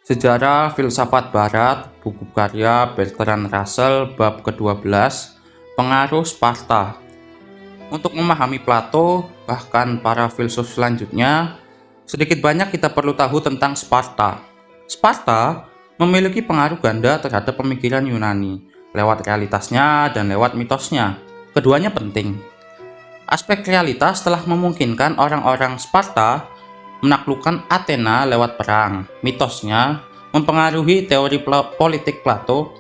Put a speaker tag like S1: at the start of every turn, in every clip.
S1: Sejarah Filsafat Barat, buku karya Bertrand Russell, bab ke-12, Pengaruh Sparta. Untuk memahami Plato, bahkan para filsuf selanjutnya, sedikit banyak kita perlu tahu tentang Sparta. Sparta memiliki pengaruh ganda terhadap pemikiran Yunani, lewat realitasnya dan lewat mitosnya. Keduanya penting. Aspek realitas telah memungkinkan orang-orang Sparta menaklukkan Athena lewat perang. Mitosnya mempengaruhi teori politik Plato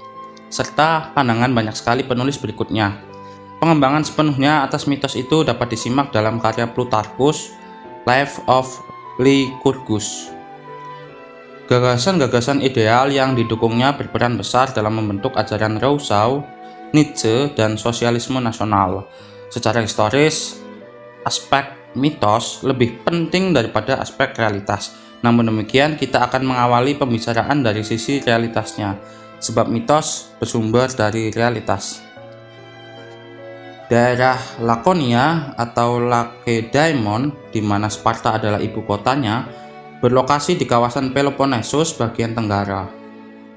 S1: serta pandangan banyak sekali penulis berikutnya. Pengembangan sepenuhnya atas mitos itu dapat disimak dalam karya Plutarchus, Life of Lycurgus. Gagasan-gagasan ideal yang didukungnya berperan besar dalam membentuk ajaran Rousseau, Nietzsche, dan sosialisme nasional. Secara historis, aspek mitos lebih penting daripada aspek realitas. Namun demikian, kita akan mengawali pembicaraan dari sisi realitasnya, sebab mitos bersumber dari realitas. Daerah Lakonia atau Lakedaimon, di mana Sparta adalah ibu kotanya, berlokasi di kawasan Peloponnesus bagian tenggara.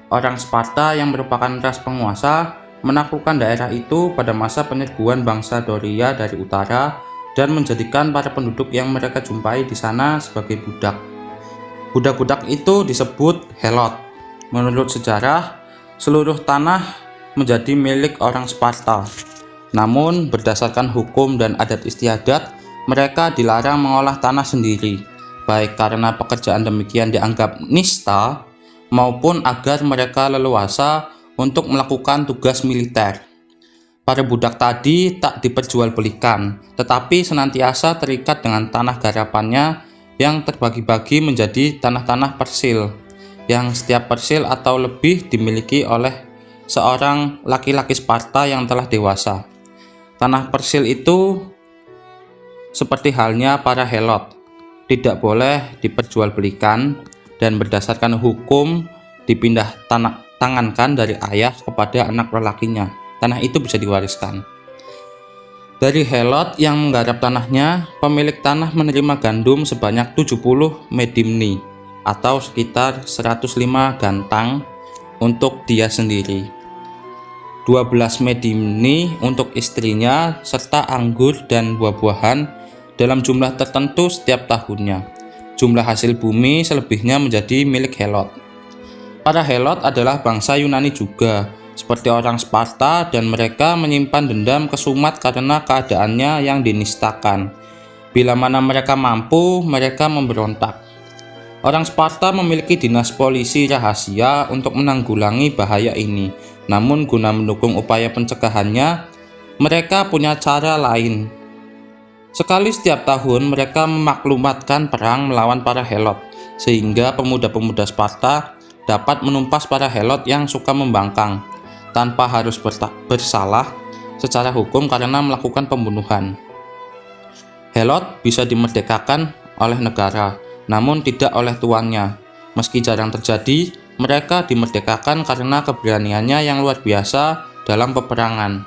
S1: Orang Sparta yang merupakan ras penguasa menaklukkan daerah itu pada masa penyerbuan bangsa Doria dari utara dan menjadikan para penduduk yang mereka jumpai di sana sebagai budak. Budak-budak itu disebut helot. Menurut sejarah, seluruh tanah menjadi milik orang Sparta. Namun, berdasarkan hukum dan adat istiadat, mereka dilarang mengolah tanah sendiri, baik karena pekerjaan demikian dianggap nista, maupun agar mereka leluasa untuk melakukan tugas militer. Para budak tadi tak diperjualbelikan, tetapi senantiasa terikat dengan tanah garapannya yang terbagi-bagi menjadi tanah-tanah persil, yang setiap persil atau lebih dimiliki oleh seorang laki-laki Sparta yang telah dewasa. Tanah persil itu seperti halnya para helot, tidak boleh diperjualbelikan dan berdasarkan hukum dipindah tangankan dari ayah kepada anak lelakinya. Tanah itu bisa diwariskan. Dari helot yang menggarap tanahnya, pemilik tanah menerima gandum sebanyak 70 medimni atau sekitar 105 gantang untuk dia sendiri, 12 medimni untuk istrinya, serta anggur dan buah-buahan dalam jumlah tertentu setiap tahunnya. Jumlah hasil bumi selebihnya menjadi milik helot. Para helot adalah bangsa Yunani juga, seperti orang Sparta, dan mereka menyimpan dendam ke Sumat karena keadaannya yang dinistakan. Bila mana mereka mampu, mereka memberontak. Orang Sparta memiliki dinas polisi rahasia untuk menanggulangi bahaya ini. Namun guna mendukung upaya pencegahannya, mereka punya cara lain. Sekali setiap tahun mereka memaklumatkan perang melawan para helot, sehingga pemuda-pemuda Sparta dapat menumpas para helot yang suka membangkang, tanpa harus bersalah secara hukum karena melakukan pembunuhan. Helot bisa dimerdekakan oleh negara, namun tidak oleh tuannya. Meski jarang terjadi, mereka dimerdekakan karena keberaniannya yang luar biasa dalam peperangan.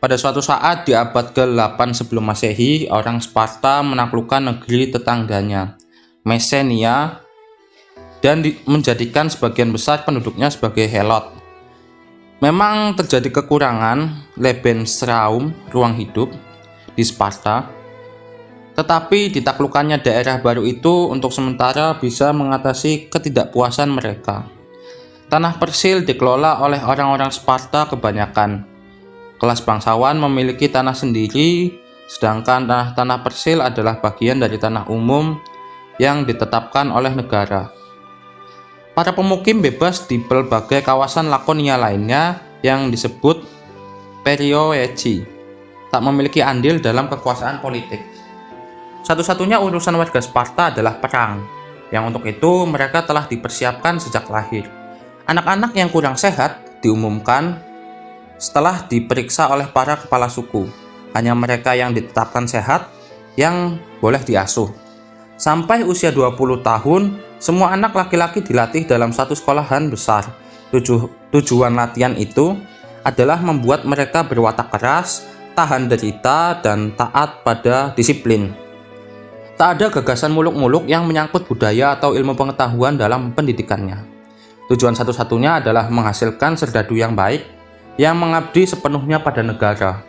S1: Pada suatu saat di abad ke-8 sebelum Masehi, orang Sparta menaklukkan negeri tetangganya, Messenia, dan menjadikan sebagian besar penduduknya sebagai helot. Memang terjadi kekurangan Lebensraum, ruang hidup, di Sparta, tetapi ditaklukannya daerah baru itu untuk sementara bisa mengatasi ketidakpuasan mereka. Tanah persil dikelola oleh orang-orang Sparta kebanyakan. Kelas bangsawan memiliki tanah sendiri, sedangkan tanah persil adalah bagian dari tanah umum yang ditetapkan oleh negara. Para pemukim bebas di berbagai kawasan Lakonia lainnya yang disebut Perioeci tak memiliki andil dalam kekuasaan politik. Satu-satunya urusan warga Sparta adalah perang, yang untuk itu mereka telah dipersiapkan sejak lahir. Anak-anak yang kurang sehat diumumkan setelah diperiksa oleh para kepala suku. Hanya mereka yang ditetapkan sehat yang boleh diasuh. Sampai usia 20 tahun, semua anak laki-laki dilatih dalam satu sekolahan besar. Tujuan latihan itu adalah membuat mereka berwatak keras, tahan derita, dan taat pada disiplin. Tak ada gagasan muluk-muluk yang menyangkut budaya atau ilmu pengetahuan dalam pendidikannya. Tujuan satu-satunya adalah menghasilkan serdadu yang baik, yang mengabdi sepenuhnya pada negara.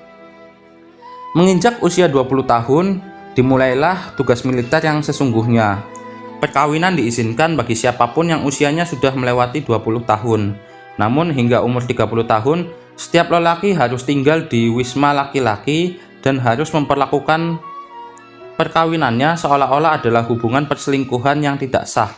S1: Menginjak usia 20 tahun, dimulailah tugas militer yang sesungguhnya. Perkawinan diizinkan bagi siapapun yang usianya sudah melewati 20 tahun. Namun hingga umur 30 tahun, setiap lelaki harus tinggal di wisma laki-laki dan harus memperlakukan perkawinannya seolah-olah adalah hubungan perselingkuhan yang tidak sah.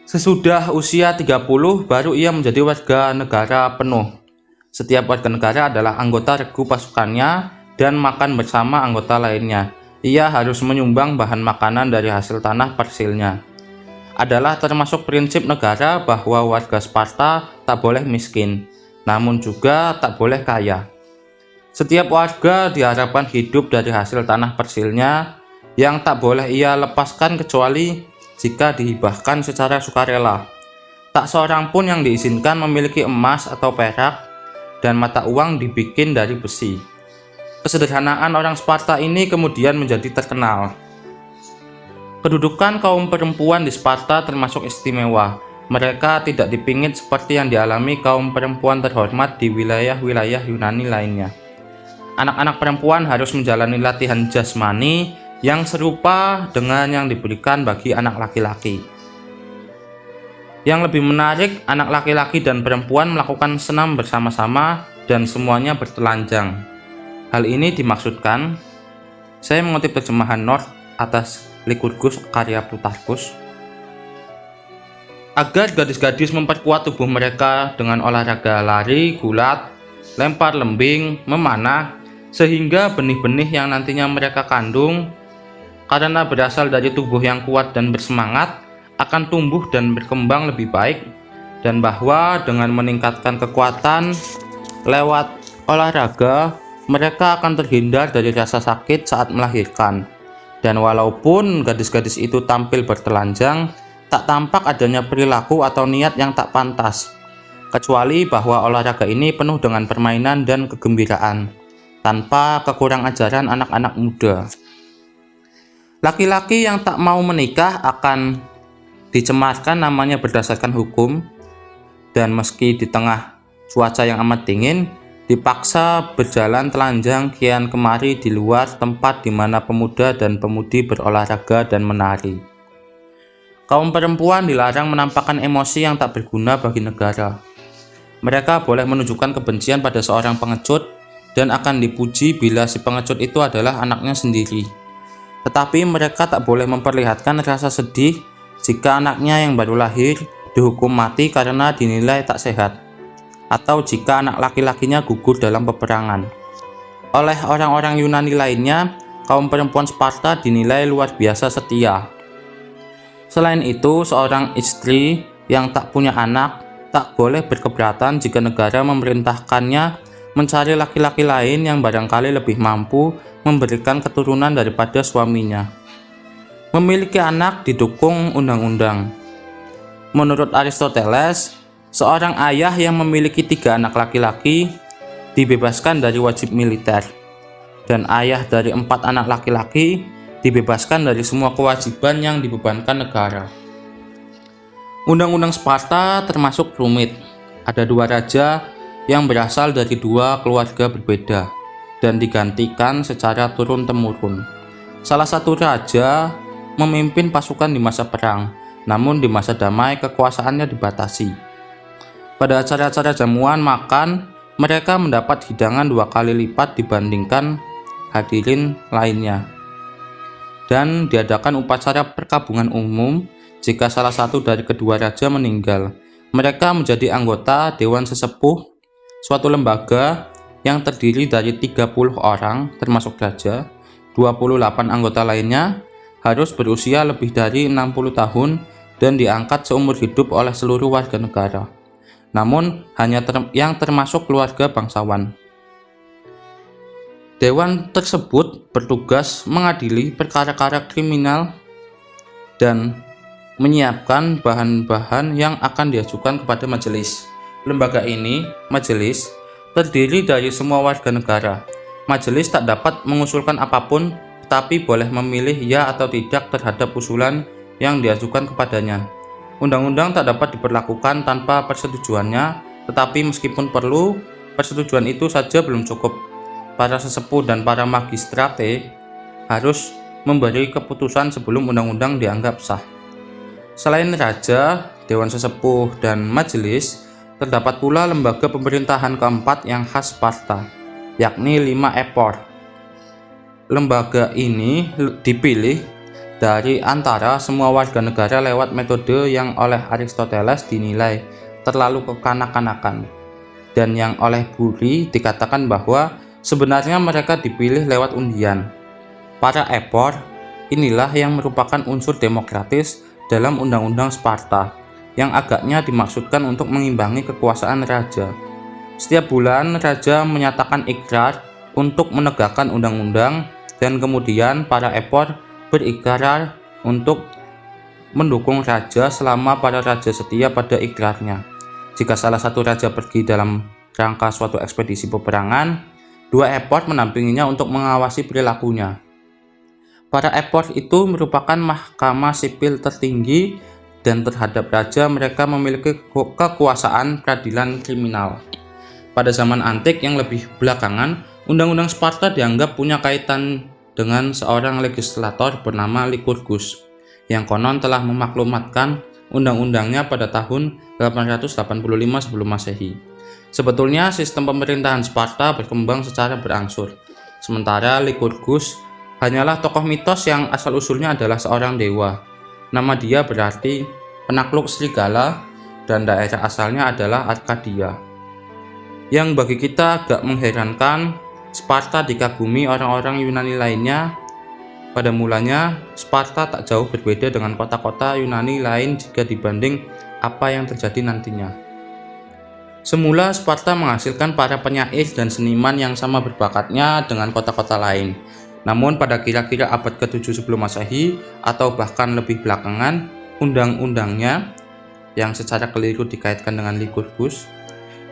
S1: Sesudah usia 30, baru ia menjadi warga negara penuh. Setiap warga negara adalah anggota regu pasukannya dan makan bersama anggota lainnya. Ia harus menyumbang bahan makanan dari hasil tanah persilnya. Adalah termasuk prinsip negara bahwa warga Sparta tak boleh miskin, namun juga tak boleh kaya. Setiap warga diharapkan hidup dari hasil tanah persilnya yang tak boleh ia lepaskan kecuali jika dihibahkan secara sukarela. Tak seorang pun yang diizinkan memiliki emas atau perak, dan mata uang dibikin dari besi. Kesederhanaan orang Sparta ini kemudian menjadi terkenal. Kedudukan kaum perempuan di Sparta termasuk istimewa. Mereka tidak dipingit seperti yang dialami kaum perempuan terhormat di wilayah-wilayah Yunani lainnya. Anak-anak perempuan harus menjalani latihan jasmani yang serupa dengan yang diberikan bagi anak laki-laki. Yang lebih menarik, anak laki-laki dan perempuan melakukan senam bersama-sama dan semuanya bertelanjang. Hal ini dimaksudkan, saya mengutip terjemahan North atas Lycurgus karya Plutarchus, agar gadis-gadis memperkuat tubuh mereka dengan olahraga lari, gulat, lempar lembing, memanah, sehingga benih-benih yang nantinya mereka kandung karena berasal dari tubuh yang kuat dan bersemangat akan tumbuh dan berkembang lebih baik, dan bahwa dengan meningkatkan kekuatan lewat olahraga mereka akan terhindar dari rasa sakit saat melahirkan. Dan walaupun gadis-gadis itu tampil bertelanjang, tak tampak adanya perilaku atau niat yang tak pantas, kecuali bahwa olahraga ini penuh dengan permainan dan kegembiraan tanpa kekurang ajaran anak-anak muda. Laki-laki yang tak mau menikah akan dicemarkan namanya berdasarkan hukum, dan meski di tengah cuaca yang amat dingin, dipaksa berjalan telanjang kian kemari di luar tempat di mana pemuda dan pemudi berolahraga dan menari. Kaum perempuan dilarang menampakkan emosi yang tak berguna bagi negara. Mereka boleh menunjukkan kebencian pada seorang pengecut dan akan dipuji bila si pengecut itu adalah anaknya sendiri. Tetapi mereka tak boleh memperlihatkan rasa sedih jika anaknya yang baru lahir dihukum mati karena dinilai tak sehat, atau jika anak laki-lakinya gugur dalam peperangan. Oleh orang-orang Yunani lainnya, kaum perempuan Sparta dinilai luar biasa setia. Selain itu, seorang istri yang tak punya anak tak boleh berkeberatan jika negara memerintahkannya mencari laki-laki lain yang barangkali lebih mampu memberikan keturunan daripada suaminya. Memiliki anak didukung undang-undang. Menurut Aristoteles, seorang ayah yang memiliki 3 anak laki-laki dibebaskan dari wajib militer, dan ayah dari 4 anak laki-laki dibebaskan dari semua kewajiban yang dibebankan negara. Undang-undang Sparta termasuk rumit. Ada 2 raja yang berasal dari 2 keluarga berbeda dan digantikan secara turun-temurun. Salah satu raja memimpin pasukan di masa perang, namun di masa damai kekuasaannya dibatasi. Pada acara-acara jamuan makan, mereka mendapat hidangan 2 kali lipat dibandingkan hadirin lainnya, dan diadakan upacara perkabungan umum jika salah satu dari kedua raja meninggal. Mereka menjadi anggota Dewan Sesepuh, suatu lembaga yang terdiri dari 30 orang termasuk raja. 28 anggota lainnya harus berusia lebih dari 60 tahun dan diangkat seumur hidup oleh seluruh warga negara, namun hanya yang termasuk keluarga bangsawan. Dewan tersebut bertugas mengadili perkara-perkara kriminal dan menyiapkan bahan-bahan yang akan diajukan kepada majelis. Lembaga ini, majelis, terdiri dari semua warga negara. Majelis tak dapat mengusulkan apapun tetapi boleh memilih ya atau tidak terhadap usulan yang diajukan kepadanya. Undang-undang tak dapat diberlakukan tanpa persetujuannya, tetapi meskipun perlu, persetujuan itu saja belum cukup. Para sesepuh dan para magistrate harus memberi keputusan sebelum undang-undang dianggap sah. Selain raja, dewan sesepuh, dan majelis, terdapat pula lembaga pemerintahan keempat yang khas Sparta, yakni 5 epor. Lembaga ini dipilih dari antara semua warga negara lewat metode yang oleh Aristoteles dinilai terlalu kekanak-kanakan, dan yang oleh Bury dikatakan bahwa sebenarnya mereka dipilih lewat undian. Para epor inilah yang merupakan unsur demokratis dalam Undang-Undang Sparta, yang agaknya dimaksudkan untuk mengimbangi kekuasaan raja. Setiap bulan, raja menyatakan ikrar untuk menegakkan undang-undang, dan kemudian para epor berikrar untuk mendukung raja selama para raja setia pada ikrarnya. Jika salah satu raja pergi dalam rangka suatu ekspedisi peperangan, 2 epor menampinginya untuk mengawasi perilakunya. Para epor itu merupakan mahkamah sipil tertinggi, dan terhadap raja mereka memiliki kekuasaan peradilan kriminal. Pada zaman antik yang lebih belakangan, Undang-Undang Sparta dianggap punya kaitan dengan seorang legislator bernama Lycurgus, yang konon telah memaklumatkan undang-undangnya pada tahun 885 sebelum Masehi. Sebetulnya sistem pemerintahan Sparta berkembang secara berangsur, sementara Lycurgus hanyalah tokoh mitos yang asal-usulnya adalah seorang dewa. Nama dia berarti penakluk serigala, dan daerah asalnya adalah Arkadia. Yang bagi kita agak mengherankan, Sparta dikagumi orang-orang Yunani lainnya. Pada mulanya, Sparta tak jauh berbeda dengan kota-kota Yunani lain jika dibanding apa yang terjadi nantinya. Semula Sparta menghasilkan para penyair dan seniman yang sama berbakatnya dengan kota-kota lain. Namun pada kira-kira abad ke-7 sebelum Masehi atau bahkan lebih belakangan, undang-undangnya yang secara keliru dikaitkan dengan Lycurgus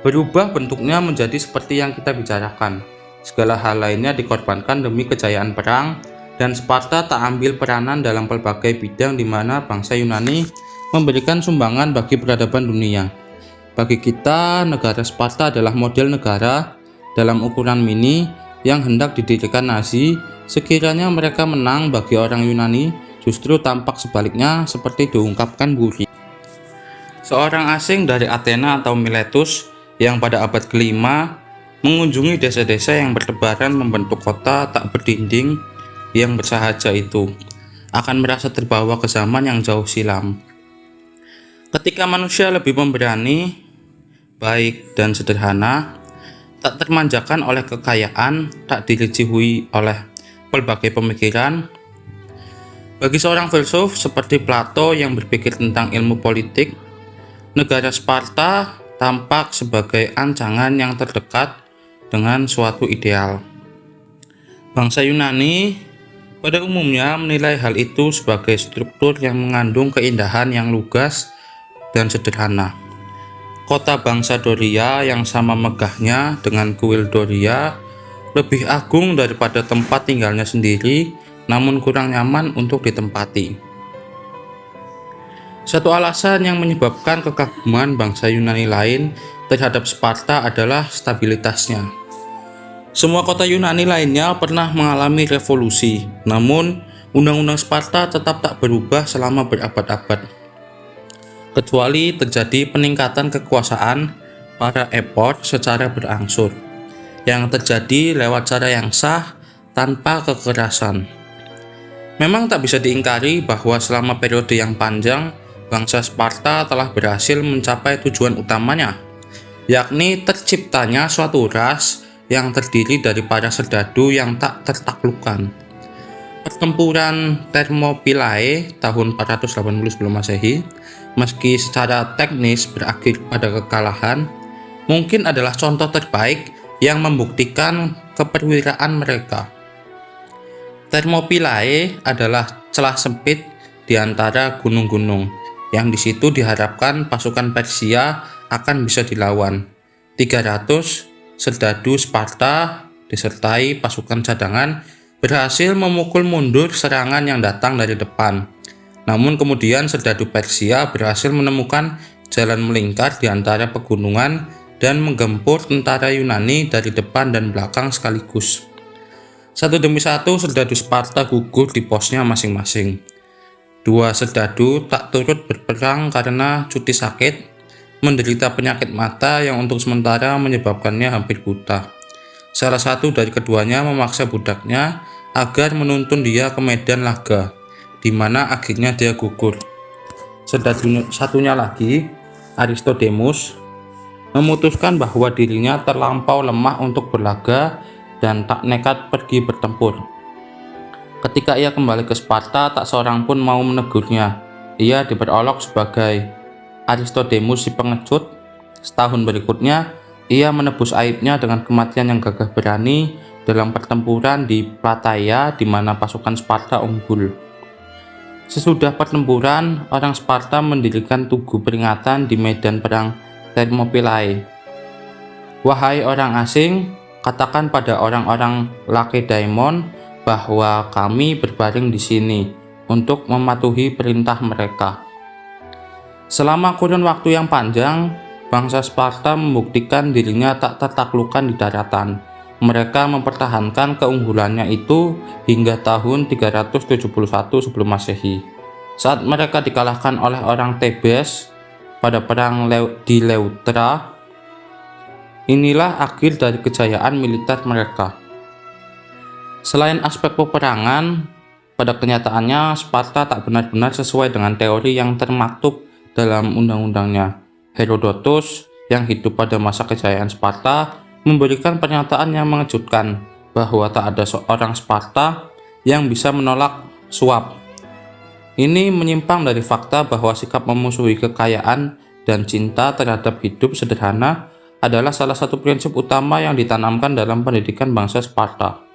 S1: berubah bentuknya menjadi seperti yang kita bicarakan. Segala hal lainnya dikorbankan demi kejayaan perang, dan Sparta tak ambil peranan dalam berbagai bidang di mana bangsa Yunani memberikan sumbangan bagi peradaban dunia. Bagi kita, negara Sparta adalah model negara dalam ukuran mini yang hendak didirikan Nazi. Sekiranya mereka menang, bagi orang Yunani justru tampak sebaliknya, seperti diungkapkan Bury. Seorang asing dari Athena atau Miletus yang pada abad ke-5 mengunjungi desa-desa yang bertebaran membentuk kota tak berdinding yang bersahaja itu akan merasa terbawa ke zaman yang jauh silam, ketika manusia lebih pemberani, baik dan sederhana, tak termanjakan oleh kekayaan, tak dirijihui oleh pelbagai pemikiran. Bagi seorang filsuf seperti Plato yang berpikir tentang ilmu politik, negara Sparta tampak sebagai ancangan yang terdekat dengan suatu ideal. Bangsa Yunani pada umumnya menilai hal itu sebagai struktur yang mengandung keindahan yang lugas dan sederhana. Kota bangsa Doria yang sama megahnya dengan kuil Doria lebih agung daripada tempat tinggalnya sendiri, namun kurang nyaman untuk ditempati. Satu alasan yang menyebabkan kekaguman bangsa Yunani lain terhadap Sparta adalah stabilitasnya. Semua kota Yunani lainnya pernah mengalami revolusi, namun Undang-Undang Sparta tetap tak berubah selama berabad-abad, kecuali terjadi peningkatan kekuasaan para epor secara berangsur, yang terjadi lewat cara yang sah tanpa kekerasan. Memang tak bisa diingkari bahwa selama periode yang panjang, bangsa Sparta telah berhasil mencapai tujuan utamanya, yakni terciptanya suatu ras yang terdiri dari para serdadu yang tak tertaklukkan. Pertempuran Thermopylae tahun 480 sebelum Masehi, meski secara teknis berakhir pada kekalahan, mungkin adalah contoh terbaik yang membuktikan keperwiraan mereka. Thermopylae adalah celah sempit di antara gunung-gunung, yang di situ diharapkan pasukan Persia akan bisa dilawan. 300 serdadu Sparta disertai pasukan cadangan berhasil memukul mundur serangan yang datang dari depan. Namun kemudian serdadu Persia berhasil menemukan jalan melingkar di antara pegunungan dan menggempur tentara Yunani dari depan dan belakang sekaligus. Satu demi satu serdadu Sparta gugur di posnya masing-masing. Dua serdadu tak turut berperang karena cuti sakit, menderita penyakit mata yang untuk sementara menyebabkannya hampir buta. Salah satu dari keduanya memaksa budaknya agar menuntun dia ke medan laga, di mana akhirnya dia gugur. Satunya lagi, Aristodemus, memutuskan bahwa dirinya terlampau lemah untuk berlaga dan tak nekat pergi bertempur. Ketika ia kembali ke Sparta, tak seorang pun mau menegurnya. Ia diperolok sebagai Aristodemus si pengecut. Setahun berikutnya, ia menebus aibnya dengan kematian yang gagah berani dalam pertempuran di Plataea, di mana pasukan Sparta unggul. Sesudah pertempuran, orang Sparta mendirikan tugu peringatan di medan perang Thermopylae. Wahai orang asing, katakan pada orang-orang Lakedaimon bahwa kami berbaring di sini untuk mematuhi perintah mereka. Selama kurun waktu yang panjang, bangsa Sparta membuktikan dirinya tak tertaklukkan di daratan. Mereka mempertahankan keunggulannya itu hingga tahun 371 sebelum Masehi. Saat mereka dikalahkan oleh orang Tebes pada perang di Leuctra, inilah akhir dari kejayaan militer mereka. Selain aspek peperangan, pada kenyataannya Sparta tak benar-benar sesuai dengan teori yang termaktub dalam undang-undangnya. Herodotus yang hidup pada masa kejayaan Sparta memberikan pernyataan yang mengejutkan bahwa tak ada seorang Sparta yang bisa menolak suap. Ini menyimpang dari fakta bahwa sikap memusuhi kekayaan dan cinta terhadap hidup sederhana adalah salah satu prinsip utama yang ditanamkan dalam pendidikan bangsa Sparta.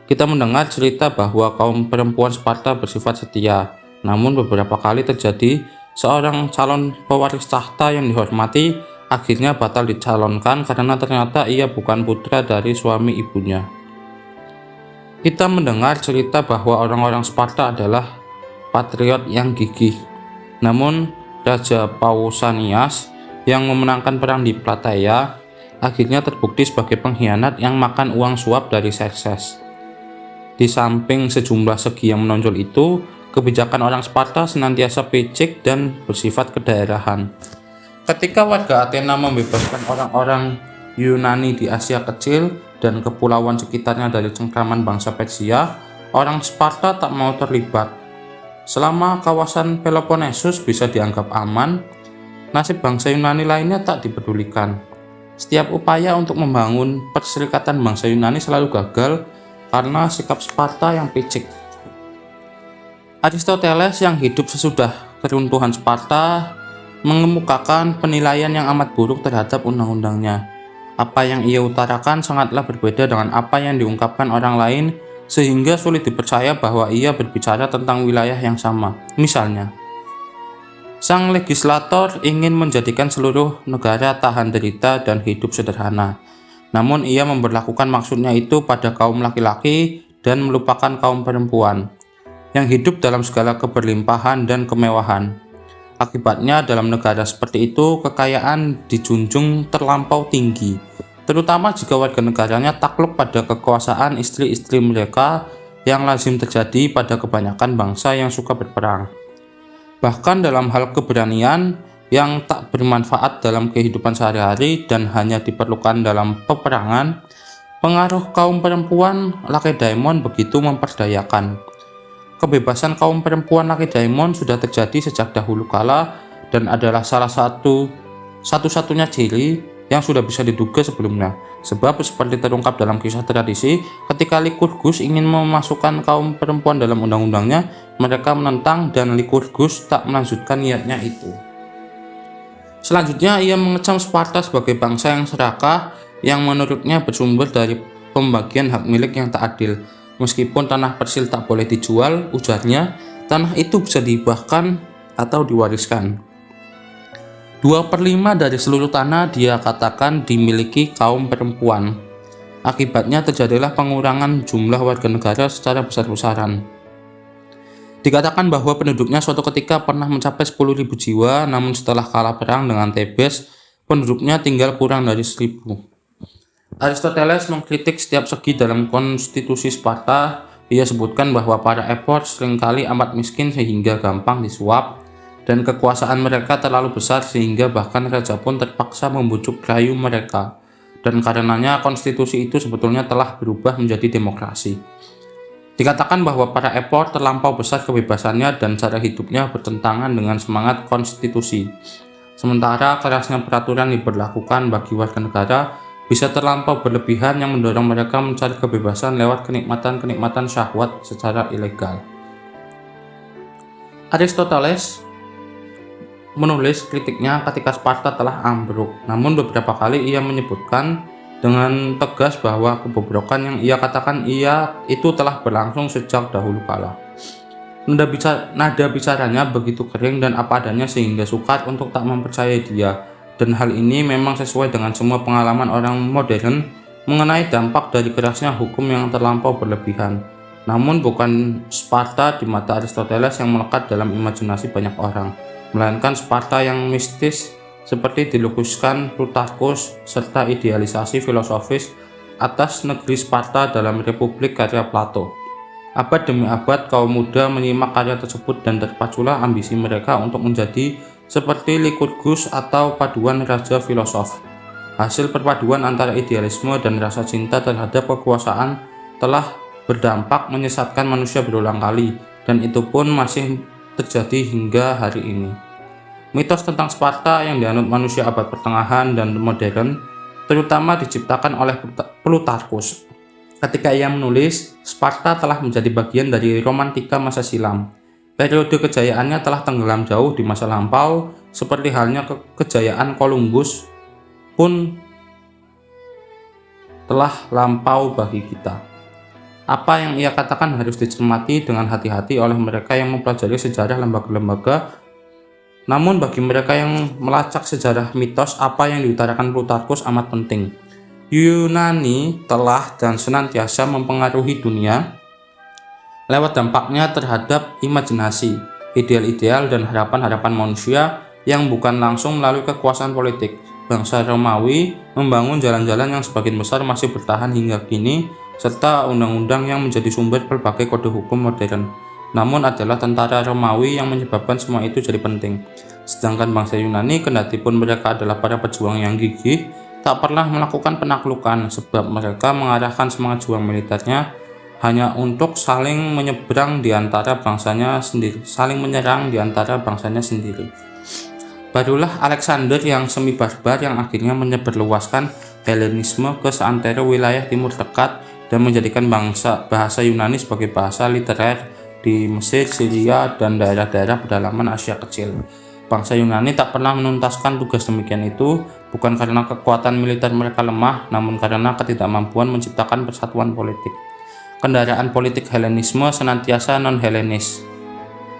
S1: Kita mendengar cerita bahwa kaum perempuan Sparta bersifat setia, namun beberapa kali terjadi seorang calon pewaris tahta yang dihormati akhirnya batal dicalonkan karena ternyata ia bukan putra dari suami ibunya. Kita mendengar cerita bahwa orang-orang Sparta adalah patriot yang gigih. Namun, Raja Pausanias yang memenangkan perang di Plataea akhirnya terbukti sebagai pengkhianat yang makan uang suap dari Xerxes. Di samping sejumlah segi yang menonjol itu, kebijakan orang Sparta senantiasa picik dan bersifat kedaerahan. Ketika warga Athena membebaskan orang-orang Yunani di Asia Kecil dan kepulauan sekitarnya dari cengkraman bangsa Persia, orang Sparta tak mau terlibat. Selama kawasan Peloponnesus bisa dianggap aman, nasib bangsa Yunani lainnya tak dipedulikan. Setiap upaya untuk membangun perserikatan bangsa Yunani selalu gagal karena sikap Sparta yang picik. Aristoteles yang hidup sesudah keruntuhan Sparta mengemukakan penilaian yang amat buruk terhadap undang-undangnya. Apa yang ia utarakan sangatlah berbeda dengan apa yang diungkapkan orang lain, sehingga sulit dipercaya bahwa ia berbicara tentang wilayah yang sama. Misalnya, sang legislator ingin menjadikan seluruh negara tahan derita dan hidup sederhana. Namun ia memberlakukan maksudnya itu pada kaum laki-laki dan melupakan kaum perempuan yang hidup dalam segala keberlimpahan dan kemewahan. Akibatnya dalam negara seperti itu kekayaan dijunjung terlampau tinggi, terutama jika warga negaranya takluk pada kekuasaan istri-istri mereka yang lazim terjadi pada kebanyakan bangsa yang suka berperang. Bahkan dalam hal keberanian yang tak bermanfaat dalam kehidupan sehari-hari dan hanya diperlukan dalam peperangan, pengaruh kaum perempuan Lakedaimon begitu memperdayakan. Kebebasan kaum perempuan Lakedaimon sudah terjadi sejak dahulu kala dan adalah salah satu-satunya ciri yang sudah bisa diduga sebelumnya. Sebab seperti terungkap dalam kisah tradisi, ketika Lycurgus ingin memasukkan kaum perempuan dalam undang-undangnya, mereka menentang dan Lycurgus tak melanjutkan niatnya itu. Selanjutnya ia mengecam Sparta sebagai bangsa yang serakah yang menurutnya bersumber dari pembagian hak milik yang tak adil. Meskipun tanah Persil tak boleh dijual, ujarnya, tanah itu bisa dihibahkan atau diwariskan. 2/5 dari seluruh tanah dia katakan dimiliki kaum perempuan. Akibatnya terjadilah pengurangan jumlah warga negara secara besar-besaran. Dikatakan bahwa penduduknya suatu ketika pernah mencapai 10.000 jiwa, namun setelah kalah perang dengan Thebes, penduduknya tinggal kurang dari 1.000. Aristoteles mengkritik setiap segi dalam konstitusi Sparta. Ia sebutkan bahwa para epor seringkali amat miskin sehingga gampang disuap, dan kekuasaan mereka terlalu besar sehingga bahkan raja pun terpaksa membujuk rayu mereka, dan karenanya konstitusi itu sebetulnya telah berubah menjadi demokrasi. Dikatakan bahwa para epor terlampau besar kebebasannya dan cara hidupnya bertentangan dengan semangat konstitusi. Sementara kerasnya peraturan diberlakukan bagi warga negara bisa terlampau berlebihan yang mendorong mereka mencari kebebasan lewat kenikmatan-kenikmatan syahwat secara ilegal. Aristoteles menulis kritiknya ketika Sparta telah ambruk, namun beberapa kali ia menyebutkan dengan tegas bahwa kebobrokan yang ia katakan itu telah berlangsung sejak dahulu kala. Nada bicaranya begitu kering dan apa adanya sehingga sukar untuk tak mempercayai dia, dan hal ini memang sesuai dengan semua pengalaman orang modern mengenai dampak dari kerasnya hukum yang terlampau berlebihan. Namun bukan Sparta di mata Aristoteles yang melekat dalam imajinasi banyak orang, melainkan Sparta yang mistis seperti dilukiskan Plutarchus serta idealisasi filosofis atas negeri Sparta dalam Republik karya Plato. Abad demi abad kaum muda menyimak karya tersebut dan terpaculah ambisi mereka untuk menjadi seperti Lycurgus atau paduan raja filosof. Hasil perpaduan antara idealisme dan rasa cinta terhadap kekuasaan telah berdampak menyesatkan manusia berulang kali, dan itu pun masih terjadi hingga hari ini. Mitos tentang Sparta yang dianut manusia abad pertengahan dan modern terutama diciptakan oleh Plutarchus. Ketika ia menulis, Sparta telah menjadi bagian dari romantika masa silam. Periode kejayaannya telah tenggelam jauh di masa lampau, seperti halnya kejayaan Columbus pun telah lampau bagi kita. Apa yang ia katakan harus dicermati dengan hati-hati oleh mereka yang mempelajari sejarah lembaga-lembaga. Namun bagi mereka yang melacak sejarah mitos, apa yang diutarakan Plutarchus amat penting. Yunani telah dan senantiasa mempengaruhi dunia lewat dampaknya terhadap imajinasi, ideal-ideal dan harapan-harapan manusia yang bukan langsung melalui kekuasaan politik. Bangsa Romawi membangun jalan-jalan yang sebagian besar masih bertahan hingga kini, serta undang-undang yang menjadi sumber berbagai kode hukum modern. Namun adalah tentara Romawi yang menyebabkan semua itu jadi penting. Sedangkan bangsa Yunani, kendati pun mereka adalah para pejuang yang gigih, tak pernah melakukan penaklukan, sebab mereka mengarahkan semangat juang militernya hanya untuk saling menyeberang di antara bangsanya sendiri, saling menyerang di antara bangsanya sendiri. Barulah Alexander yang semi barbar yang akhirnya menyebarluaskan Helenisme ke seantero wilayah timur dekat dan menjadikan bahasa Yunani sebagai bahasa literer di Mesir, Syria, dan daerah-daerah pedalaman Asia Kecil. Bangsa Yunani tak pernah menuntaskan tugas demikian itu, bukan karena kekuatan militer mereka lemah, namun karena ketidakmampuan menciptakan persatuan politik. Kendaraan politik Helenisme senantiasa non-Helenis,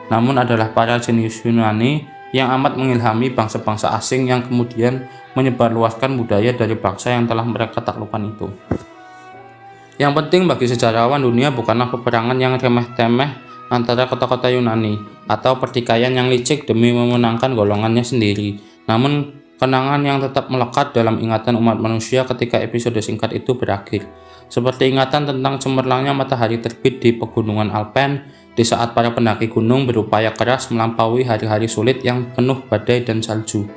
S1: namun adalah para jenius Yunani yang amat mengilhami bangsa-bangsa asing yang kemudian menyebarluaskan budaya dari bangsa yang telah mereka taklukkan itu. Yang penting bagi sejarawan dunia bukanlah peperangan yang remeh-temeh antara kota-kota Yunani atau pertikaian yang licik demi memenangkan golongannya sendiri, namun kenangan yang tetap melekat dalam ingatan umat manusia ketika episode singkat itu berakhir, seperti ingatan tentang cemerlangnya matahari terbit di pegunungan Alpen di saat para pendaki gunung berupaya keras melampaui hari-hari sulit yang penuh badai dan salju.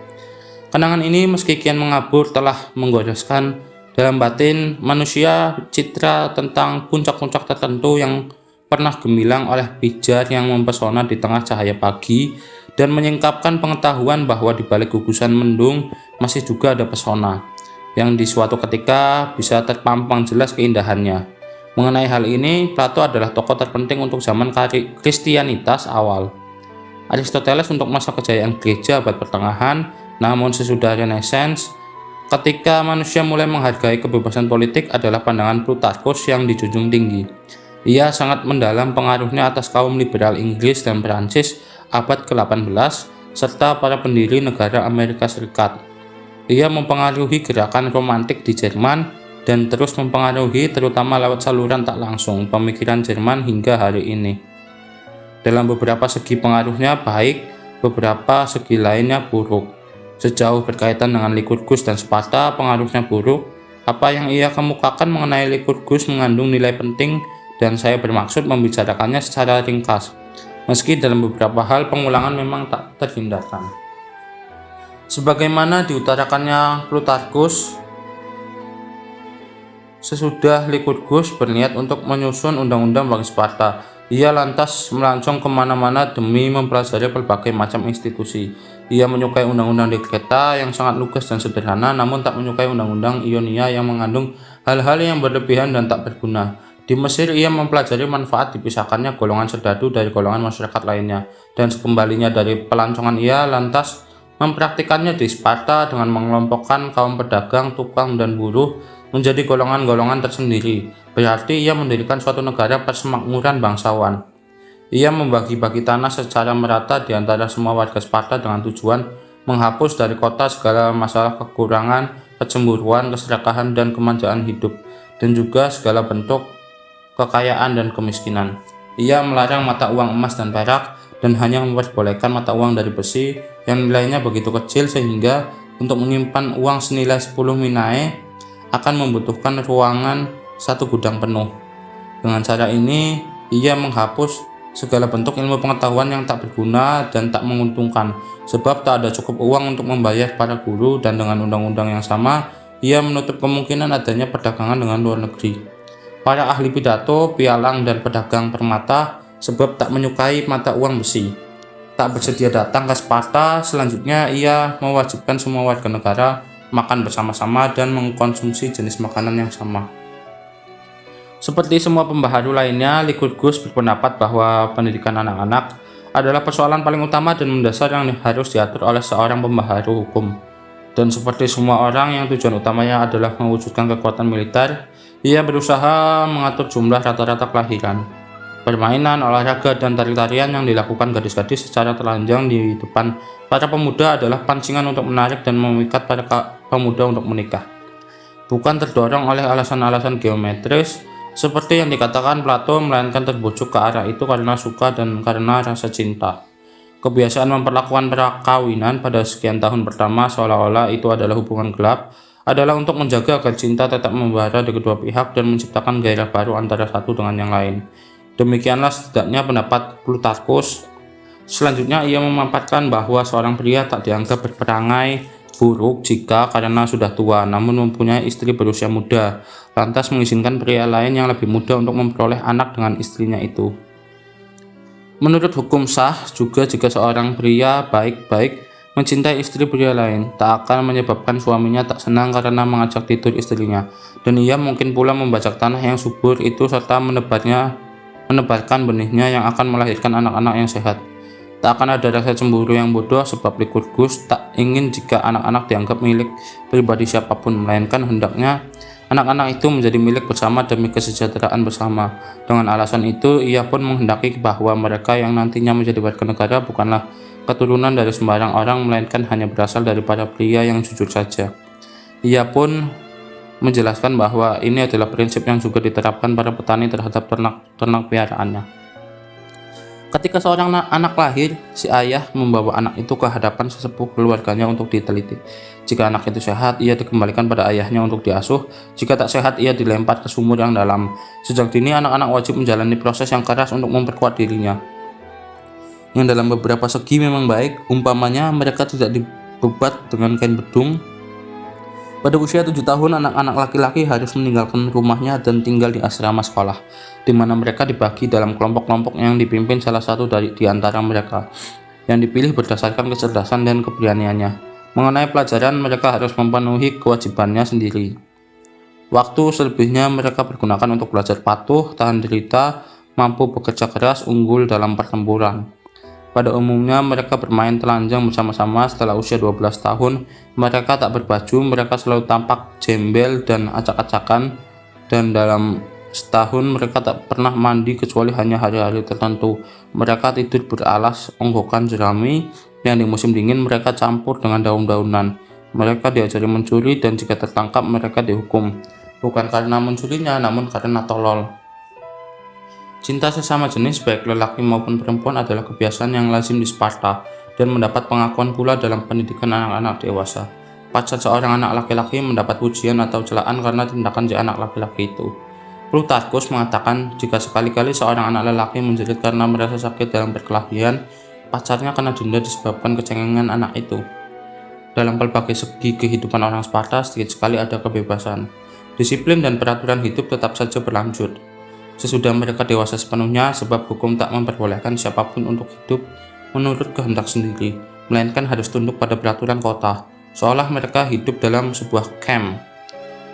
S1: Kenangan ini meski kian mengabur telah menggoreskan dalam batin manusia citra tentang puncak-puncak tertentu yang pernah gemilang oleh pijar yang mempesona di tengah cahaya pagi dan menyingkapkan pengetahuan bahwa di balik gugusan mendung masih juga ada pesona yang di suatu ketika bisa terpampang jelas keindahannya. Mengenai hal ini, Plato adalah tokoh terpenting untuk zaman Kristianitas awal. Aristoteles untuk masa kejayaan gereja abad pertengahan, namun sesudah Renaissance, ketika manusia mulai menghargai kebebasan politik adalah pandangan Plutarchus yang dijunjung tinggi. Ia sangat mendalam pengaruhnya atas kaum liberal Inggris dan Perancis abad ke-18 serta para pendiri negara Amerika Serikat. Ia mempengaruhi gerakan romantik di Jerman dan terus mempengaruhi terutama lewat saluran tak langsung pemikiran Jerman hingga hari ini. Dalam beberapa segi pengaruhnya baik, beberapa segi lainnya buruk. Sejauh berkaitan dengan Lycurgus dan Sparta, pengaruhnya buruk. Apa yang ia kemukakan mengenai Lycurgus mengandung nilai penting dan saya bermaksud membicarakannya secara ringkas. Meski dalam beberapa hal pengulangan memang tak terhindarkan. Sebagaimana diutarakannya Plutarchus, sesudah Lycurgus berniat untuk menyusun undang-undang bagi Sparta, ia lantas melancong kemana-mana demi mempelajari berbagai macam institusi. Ia menyukai undang-undang di Kreta yang sangat lugas dan sederhana, namun tak menyukai undang-undang Ionia yang mengandung hal-hal yang berlebihan dan tak berguna. Di Mesir, ia mempelajari manfaat dipisahkannya golongan serdadu dari golongan masyarakat lainnya, dan sekembalinya dari pelancongan ia lantas mempraktikannya di Sparta dengan mengelompokkan kaum pedagang, tukang, dan buruh menjadi golongan-golongan tersendiri. Berarti ia mendirikan suatu negara persemakmuran bangsawan. Ia membagi-bagi tanah secara merata di antara semua warga Sparta dengan tujuan menghapus dari kota segala masalah kekurangan, kecemburuan, keserakahan, dan kemanjaan hidup, dan juga segala bentuk kekayaan dan kemiskinan. Ia melarang mata uang emas dan perak dan hanya memperbolehkan mata uang dari besi yang nilainya begitu kecil sehingga untuk menyimpan uang senilai 10 minae akan membutuhkan ruangan satu gudang penuh. Dengan cara ini, ia menghapus segala bentuk ilmu pengetahuan yang tak berguna dan tak menguntungkan, sebab tak ada cukup uang untuk membayar para guru, dan dengan undang-undang yang sama, ia menutup kemungkinan adanya perdagangan dengan luar negeri. Para ahli pidato, pialang, dan pedagang permata sebab tak menyukai mata uang besi, tak bersedia datang ke Sparta. Selanjutnya, ia mewajibkan semua warga negara makan bersama-sama dan mengkonsumsi jenis makanan yang sama. Seperti semua pembaharu lainnya, Lycurgus berpendapat bahwa pendidikan anak-anak adalah persoalan paling utama dan mendasar yang harus diatur oleh seorang pembaharu hukum. Dan seperti semua orang yang tujuan utamanya adalah mewujudkan kekuatan militer, ia berusaha mengatur jumlah rata-rata kelahiran. Permainan, olahraga, dan tari-tarian yang dilakukan gadis-gadis secara telanjang di depan para pemuda adalah pancingan untuk menarik dan memikat para pemuda untuk menikah. Bukan terdorong oleh alasan-alasan geometris seperti yang dikatakan Plato, melainkan terbujuk ke arah itu karena suka dan karena rasa cinta. Kebiasaan memperlakukan perkawinan pada sekian tahun pertama seolah-olah itu adalah hubungan gelap adalah untuk menjaga agar cinta tetap membara di kedua pihak dan menciptakan gairah baru antara satu dengan yang lain. Demikianlah setidaknya pendapat Plutarchus. Selanjutnya ia memaparkan bahwa seorang pria tak dianggap berperangai buruk jika karena sudah tua namun mempunyai istri berusia muda, lantas mengizinkan pria lain yang lebih muda untuk memperoleh anak dengan istrinya itu. Menurut hukum sah juga jika seorang pria baik-baik mencintai istri pria lain, tak akan menyebabkan suaminya tak senang karena mengajak tidur istrinya, dan ia mungkin pula membajak tanah yang subur itu serta menebarkan benihnya yang akan melahirkan anak-anak yang sehat. Tak akan ada rasa cemburu yang bodoh sebab Lycurgus tak ingin jika anak-anak dianggap milik pribadi siapapun, melainkan hendaknya anak-anak itu menjadi milik bersama demi kesejahteraan bersama. Dengan alasan itu, ia pun menghendaki bahwa mereka yang nantinya menjadi warga negara bukanlah keturunan dari sembarang orang, melainkan hanya berasal dari para pria yang jujur saja. Ia pun menjelaskan bahwa ini adalah prinsip yang juga diterapkan para petani terhadap ternak piaraannya. Ketika seorang anak lahir, si ayah membawa anak itu ke hadapan sesepuh keluarganya untuk diteliti. Jika anak itu sehat, ia dikembalikan pada ayahnya untuk diasuh. Jika tak sehat, ia dilempar ke sumur yang dalam. Sejak dini, anak-anak wajib menjalani proses yang keras untuk memperkuat dirinya, yang dalam beberapa segi memang baik. Umpamanya, mereka tidak dibebat dengan kain bedung. Pada usia 7 tahun, anak-anak laki-laki harus meninggalkan rumahnya dan tinggal di asrama sekolah, di mana mereka dibagi dalam kelompok-kelompok yang dipimpin salah satu di antara mereka, yang dipilih berdasarkan kecerdasan dan keberaniannya. Mengenai pelajaran, mereka harus memenuhi kewajibannya sendiri. Waktu selebihnya mereka pergunakan untuk belajar patuh, tahan derita, mampu bekerja keras, unggul dalam pertempuran. Pada umumnya mereka bermain telanjang bersama-sama. Setelah usia 12 tahun, mereka tak berbaju, mereka selalu tampak jembel dan acak-acakan, dan dalam setahun mereka tak pernah mandi kecuali hanya hari-hari tertentu. Mereka tidur beralas onggokan jerami yang di musim dingin mereka campur dengan daun-daunan. Mereka diajari mencuri dan jika tertangkap mereka dihukum. bukan karena mencurinya, namun karena tolol. Cinta sesama jenis baik lelaki maupun perempuan adalah kebiasaan yang lazim di Sparta dan mendapat pengakuan pula dalam pendidikan anak-anak dewasa. Pacar seorang anak laki-laki mendapat pujian atau celaan karena tindakan si anak laki-laki itu. Plutarchus mengatakan jika sekali-kali seorang anak lelaki menjerit karena merasa sakit dalam perkelahian, pacarnya kena denda disebabkan kecengengan anak itu. Dalam berbagai segi kehidupan orang Sparta, sedikit sekali ada kebebasan. Disiplin dan peraturan hidup tetap saja berlanjut. Sesudah mereka dewasa sepenuhnya, sebab hukum tak memperbolehkan siapapun untuk hidup menurut kehendak sendiri, melainkan harus tunduk pada peraturan kota, seolah mereka hidup dalam sebuah camp,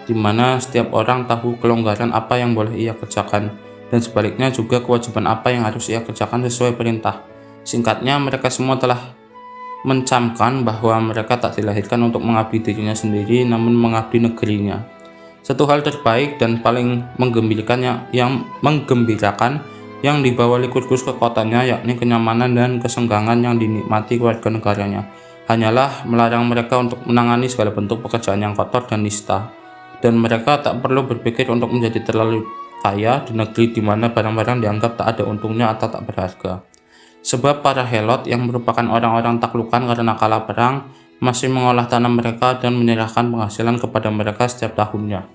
S1: di mana setiap orang tahu kelonggaran apa yang boleh ia kerjakan, dan sebaliknya juga kewajiban apa yang harus ia kerjakan sesuai perintah. Singkatnya, mereka semua telah mencamkan bahwa mereka tak dilahirkan untuk mengabdi dirinya sendiri, namun mengabdi negerinya. Satu hal terbaik dan paling menggembirakan yang dibawa Lycurgus ke kotanya, yakni kenyamanan dan kesenggangan yang dinikmati warga negaranya, hanyalah melarang mereka untuk menangani segala bentuk pekerjaan yang kotor dan nista, dan mereka tak perlu berpikir untuk menjadi terlalu kaya di negeri di mana barang-barang dianggap tak ada untungnya atau tak berharga. Sebab para Helot yang merupakan orang-orang taklukan karena kalah perang masih mengolah tanah mereka dan menyerahkan penghasilan kepada mereka setiap tahunnya.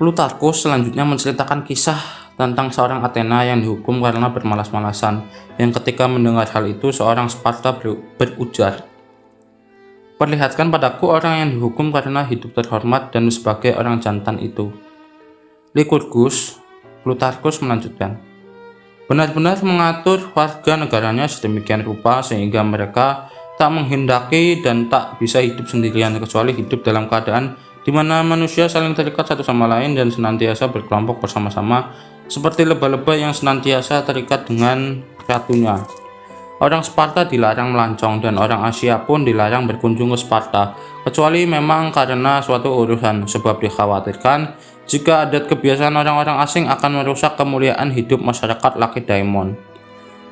S1: Plutarchus selanjutnya menceritakan kisah tentang seorang Athena yang dihukum karena bermalas-malasan, yang ketika mendengar hal itu seorang Sparta berujar, "Perlihatkan padaku orang yang dihukum karena hidup terhormat dan sebagai orang jantan itu." Lycurgus, Plutarchus melanjutkan, benar-benar mengatur warga negaranya sedemikian rupa sehingga mereka tak menghendaki dan tak bisa hidup sendirian, kecuali hidup dalam keadaan di mana manusia saling terikat satu sama lain dan senantiasa berkelompok bersama-sama, seperti lebah-lebah yang senantiasa terikat dengan ratunya. Orang Sparta dilarang melancong dan orang Asia pun dilarang berkunjung ke Sparta, kecuali memang karena suatu urusan, sebab dikhawatirkan jika adat kebiasaan orang-orang asing akan merusak kemuliaan hidup masyarakat Lakedaimon.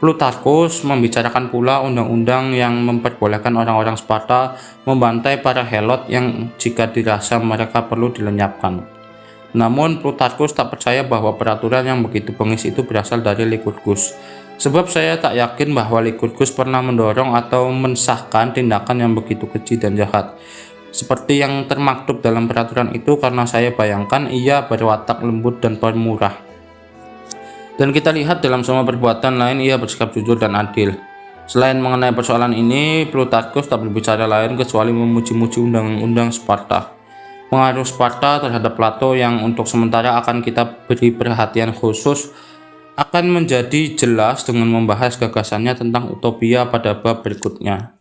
S1: Plutarchus membicarakan pula undang-undang yang memperbolehkan orang-orang Sparta membantai para Helot yang jika dirasa mereka perlu dilenyapkan. Namun Plutarchus tak percaya bahwa peraturan yang begitu bengis itu berasal dari Lycurgus, sebab saya tak yakin bahwa Lycurgus pernah mendorong atau mensahkan tindakan yang begitu keji dan jahat seperti yang termaktub dalam peraturan itu, karena saya bayangkan ia berwatak lembut dan pemurah. Dan kita lihat dalam semua perbuatan lain ia bersikap jujur dan adil. Selain mengenai persoalan ini, Plutarchus tak berbicara lain kecuali memuji-muji undang-undang Sparta. Pengaruh Sparta terhadap Plato yang untuk sementara akan kita beri perhatian khusus akan menjadi jelas dengan membahas gagasannya tentang utopia pada bab berikutnya.